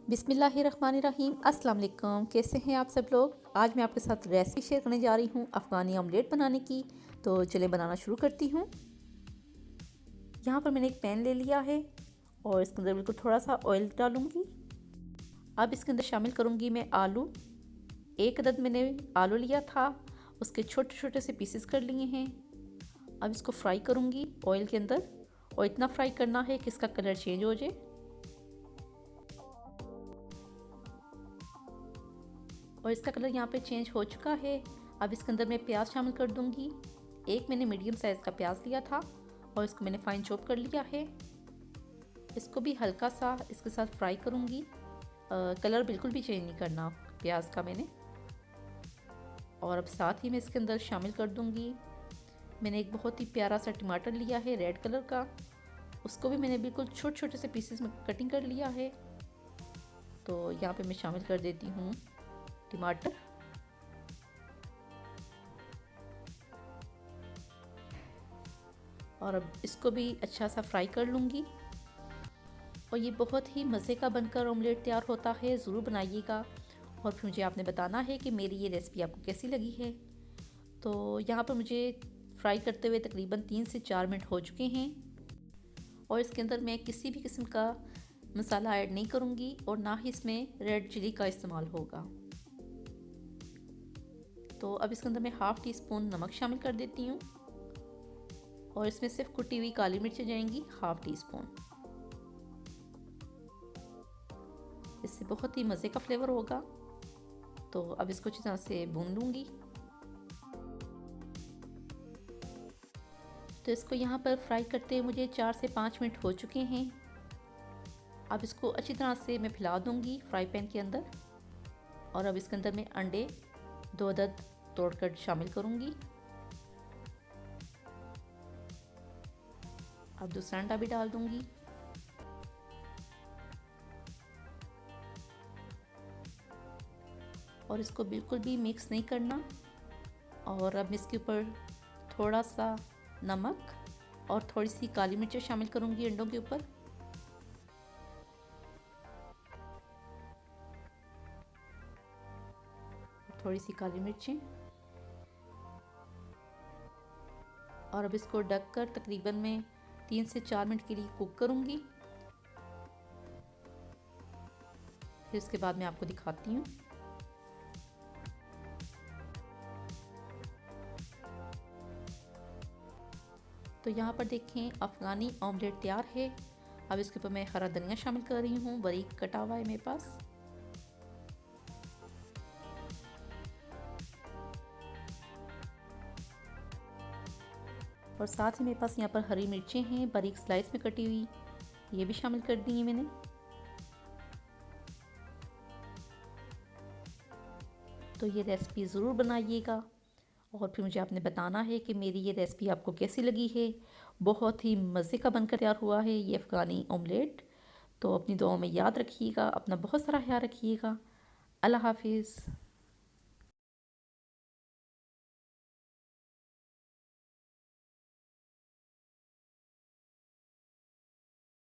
बिस्मिल्लाहिर्रहमानिर्रहीम। अस्सलाम वालेकुम। कैसे हैं आप सब लोग। आज मैं आपके साथ रेसिपी शेयर करने जा रही हूँ अफ़गानी ऑमलेट बनाने की। तो चले बनाना शुरू करती हूँ। यहाँ पर मैंने एक पैन ले लिया है और इसके अंदर बिल्कुल थोड़ा सा ऑयल डालूँगी। अब इसके अंदर शामिल करूँगी मैं आलू। एक अदद मैंने आलू लिया था, उसके छोटे छोटे से पीसेस कर लिए हैं। अब इसको फ्राई करूँगी ऑयल के अंदर, और इतना फ्राई करना है कि इसका कलर चेंज हो जाए। और इसका कलर यहाँ पे चेंज हो चुका है। अब इसके अंदर मैं प्याज शामिल कर दूँगी। एक मैंने मीडियम साइज़ का प्याज लिया था और इसको मैंने फाइन चॉप कर लिया है। इसको भी हल्का सा इसके साथ फ्राई करूँगी। कलर बिल्कुल भी चेंज नहीं करना प्याज का मैंने। और अब साथ ही मैं इसके अंदर शामिल कर दूँगी, मैंने एक बहुत ही प्यारा सा टमाटर लिया है रेड कलर का। उसको भी मैंने बिल्कुल छोटे छोटे से पीसेस में कटिंग कर लिया है। तो यहाँ पे मैं शामिल कर देती हूँ टमाटर। और अब इसको भी अच्छा सा फ्राई कर लूँगी। और ये बहुत ही मज़े का बनकर ऑमलेट तैयार होता है, ज़रूर बनाइएगा। और फिर मुझे आपने बताना है कि मेरी ये रेसिपी आपको कैसी लगी है। तो यहाँ पर मुझे फ्राई करते हुए तकरीबन 3 से 4 मिनट हो चुके हैं। और इसके अंदर मैं किसी भी किस्म का मसाला ऐड नहीं करूँगी और ना ही इसमें रेड चिली का इस्तेमाल होगा। तो अब इसके अंदर मैं हाफ़ टी स्पून नमक शामिल कर देती हूँ और इसमें सिर्फ कुटी हुई काली मिर्चें जाएंगी हाफ़ टी स्पून। इससे बहुत ही मज़े का फ्लेवर होगा। तो अब इसको अच्छी तरह से भून लूँगी। तो इसको यहाँ पर फ्राई करते हुए मुझे 4 से 5 मिनट हो चुके हैं। अब इसको अच्छी तरह से मैं फैला दूँगी फ्राई पैन के अंदर। और अब इसके अंदर मैं अंडे 2 अदद तोड़कर शामिल करूँगी। अब दूसरा अंडा भी डाल दूँगी। और इसको बिल्कुल भी मिक्स नहीं करना। और अब इसके ऊपर थोड़ा सा नमक और थोड़ी सी काली मिर्च शामिल करूँगी अंडों के ऊपर। थोड़ी सी काली मिर्चें। और अब इसको ढककर तकरीबन मैं 3 से 4 मिनट के लिए कुक करूँगी। फिर उसके बाद मैं आपको दिखाती हूँ। तो यहाँ पर देखें अफ़गानी ऑमलेट तैयार है। अब इसके ऊपर मैं हरा धनिया शामिल कर रही हूँ, बारीक कटा हुआ है मेरे पास। और साथ ही मेरे पास यहाँ पर हरी मिर्चें हैं बारीक स्लाइस में कटी हुई, ये भी शामिल कर दी है मैंने। तो ये रेसिपी ज़रूर बनाइएगा और फिर मुझे आपने बताना है कि मेरी ये रेसिपी आपको कैसी लगी है। बहुत ही मज़े का बनकर तैयार हुआ है ये अफ़गानी ऑमलेट। तो अपनी दुआओं में याद रखिएगा, अपना बहुत सारा ख्याल रखिएगा। अल्लाह हाफिज़।